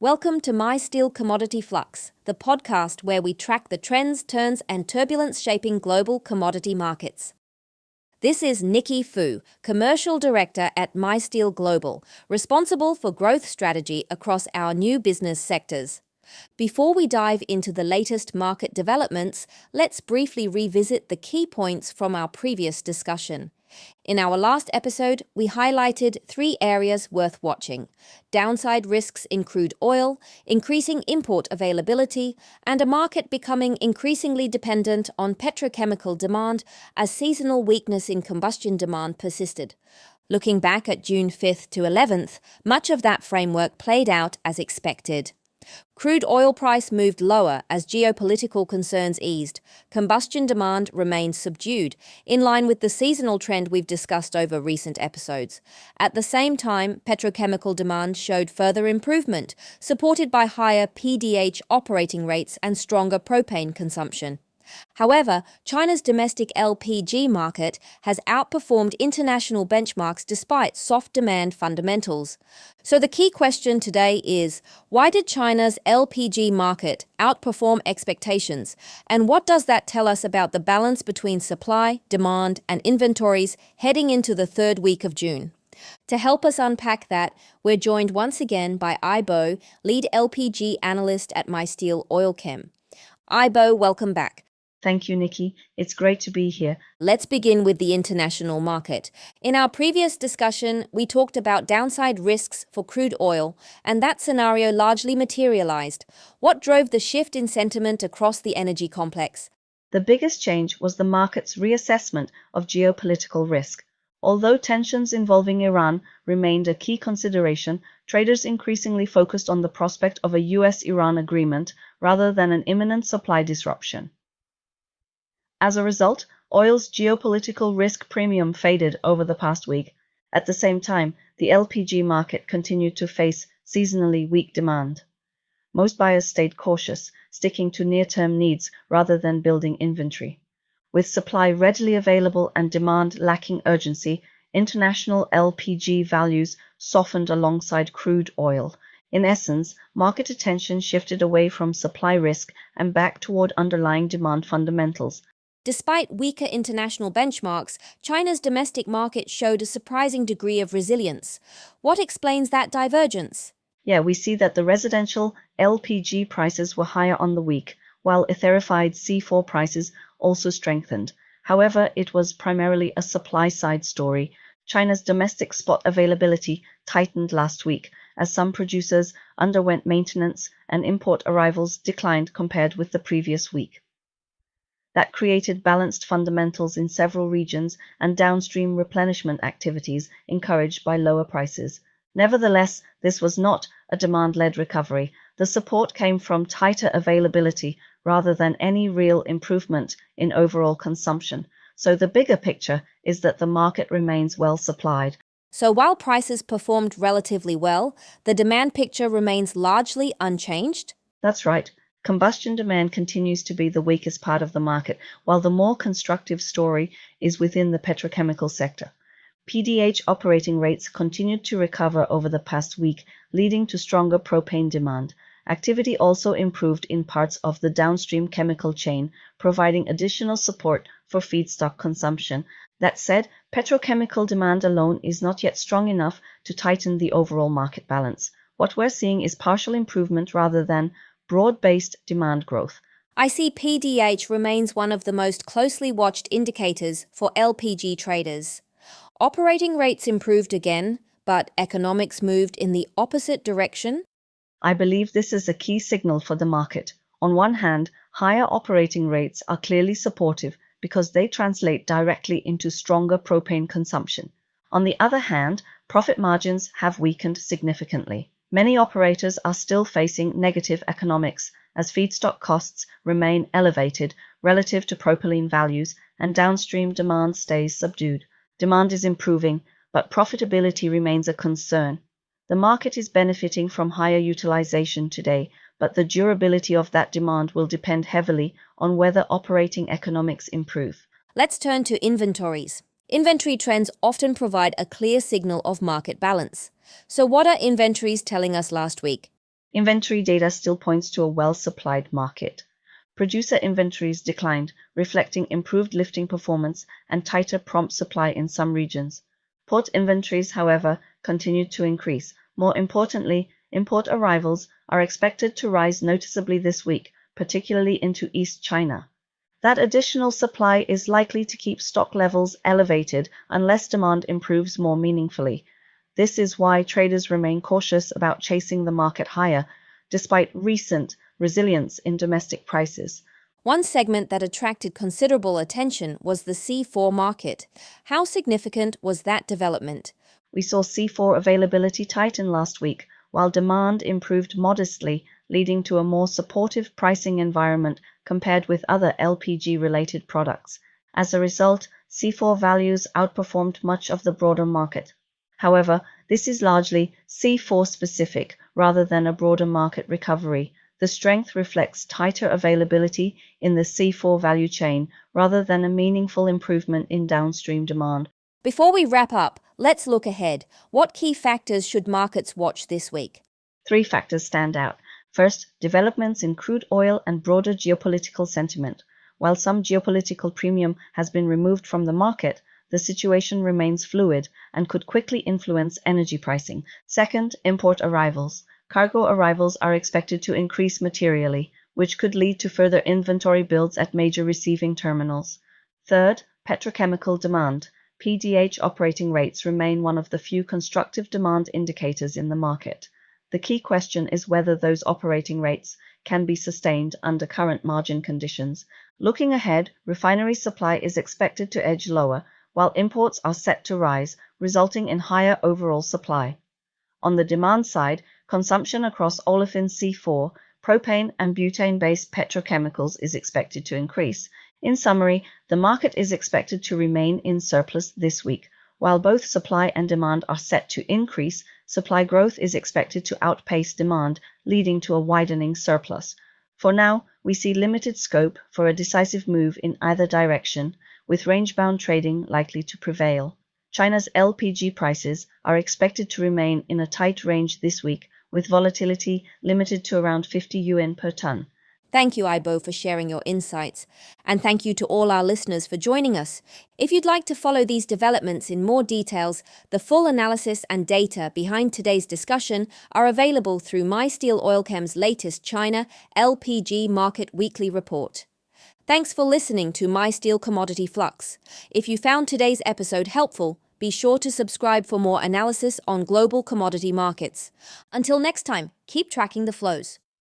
Welcome to My Steel Commodity Flux, the podcast where we track the trends, turns, and turbulence shaping global commodity markets. This is Nikki Fu, Commercial Director at My Steel Global, responsible for growth strategy across our new business sectors. Before we dive into the latest market developments, let's briefly revisit the key points from our previous discussion. In our last episode, we highlighted 3 areas worth watching: downside risks in crude oil, increasing import availability, and a market becoming increasingly dependent on petrochemical demand as seasonal weakness in combustion demand persisted. Looking back at June 5th to 11th, much of that framework played out as expected. Crude oil price moved lower as geopolitical concerns eased. Combustion demand remained subdued, in line with the seasonal trend we've discussed over recent episodes. At the same time, petrochemical demand showed further improvement, supported by higher PDH operating rates and stronger propane consumption. However, China's domestic LPG market has outperformed international benchmarks despite soft demand fundamentals. So the key question today is, why did China's LPG market outperform expectations? And what does that tell us about the balance between supply, demand, and inventories heading into the third week of June? To help us unpack that, we're joined once again by Ibo, lead LPG analyst at MySteel Oilchem. Ibo, welcome back. Thank you, Nikki. It's great to be here. Let's begin with the international market. In our previous discussion, we talked about downside risks for crude oil, and that scenario largely materialized. What drove the shift in sentiment across the energy complex? The biggest change was the market's reassessment of geopolitical risk. Although tensions involving Iran remained a key consideration, traders increasingly focused on the prospect of a US-Iran agreement rather than an imminent supply disruption. As a result, oil's geopolitical risk premium faded over the past week. At the same time, the LPG market continued to face seasonally weak demand. Most buyers stayed cautious, sticking to near-term needs rather than building inventory. With supply readily available and demand lacking urgency, international LPG values softened alongside crude oil. In essence, market attention shifted away from supply risk and back toward underlying demand fundamentals. Despite weaker international benchmarks, China's domestic market showed a surprising degree of resilience. What explains that divergence? We see that the residential LPG prices were higher on the week, while esterified C4 prices also strengthened. However, it was primarily a supply-side story. China's domestic spot availability tightened last week, as some producers underwent maintenance and import arrivals declined compared with the previous week. That created balanced fundamentals in several regions and downstream replenishment activities encouraged by lower prices. Nevertheless, this was not a demand-led recovery. The support came from tighter availability rather than any real improvement in overall consumption. So the bigger picture is that the market remains well supplied. So while prices performed relatively well, the demand picture remains largely unchanged? That's right. Combustion demand continues to be the weakest part of the market, while the more constructive story is within the petrochemical sector. PDH operating rates continued to recover over the past week, leading to stronger propane demand. Activity also improved in parts of the downstream chemical chain, providing additional support for feedstock consumption. That said, petrochemical demand alone is not yet strong enough to tighten the overall market balance. What we're seeing is partial improvement rather than broad-based demand growth. I see PDH remains one of the most closely watched indicators for LPG traders. Operating rates improved again, but economics moved in the opposite direction. I believe this is a key signal for the market. On one hand, higher operating rates are clearly supportive because they translate directly into stronger propane consumption. On the other hand, profit margins have weakened significantly. Many operators are still facing negative economics as feedstock costs remain elevated relative to propylene values and downstream demand stays subdued. Demand is improving, but profitability remains a concern. The market is benefiting from higher utilization today, but the durability of that demand will depend heavily on whether operating economics improve. Let's turn to inventories. Inventory trends often provide a clear signal of market balance. So what are inventories telling us last week? Inventory data still points to a well-supplied market. Producer inventories declined, reflecting improved lifting performance and tighter prompt supply in some regions. Port inventories, however, continued to increase. More importantly, import arrivals are expected to rise noticeably this week, particularly into East China. That additional supply is likely to keep stock levels elevated unless demand improves more meaningfully. This is why traders remain cautious about chasing the market higher, despite recent resilience in domestic prices. One segment that attracted considerable attention was the C4 market. How significant was that development? We saw C4 availability tighten last week, while demand improved modestly, leading to a more supportive pricing environment compared with other LPG-related products. As a result, C4 values outperformed much of the broader market. However, this is largely C4 specific rather than a broader market recovery. The strength reflects tighter availability in the C4 value chain rather than a meaningful improvement in downstream demand. Before we wrap up, let's look ahead. What key factors should markets watch this week? 3 factors stand out. First, developments in crude oil and broader geopolitical sentiment. While some geopolitical premium has been removed from the market, the situation remains fluid and could quickly influence energy pricing. Second, import arrivals. Cargo arrivals are expected to increase materially, which could lead to further inventory builds at major receiving terminals. Third, petrochemical demand. PDH operating rates remain one of the few constructive demand indicators in the market. The key question is whether those operating rates can be sustained under current margin conditions. Looking ahead, refinery supply is expected to edge lower, while imports are set to rise, resulting in higher overall supply. On the demand side, consumption across olefin C4, propane and butane-based petrochemicals is expected to increase. In summary, the market is expected to remain in surplus this week. While both supply and demand are set to increase, supply growth is expected to outpace demand, leading to a widening surplus. For now, we see limited scope for a decisive move in either direction, with range-bound trading likely to prevail. China's LPG prices are expected to remain in a tight range this week, with volatility limited to around 50 yuan per ton. Thank you, Ibo, for sharing your insights. And thank you to all our listeners for joining us. If you'd like to follow these developments in more details, the full analysis and data behind today's discussion are available through MySteel Oilchem's latest China LPG Market Weekly Report. Thanks for listening to MySteel Commodity Flux. If you found today's episode helpful, be sure to subscribe for more analysis on global commodity markets. Until next time, keep tracking the flows.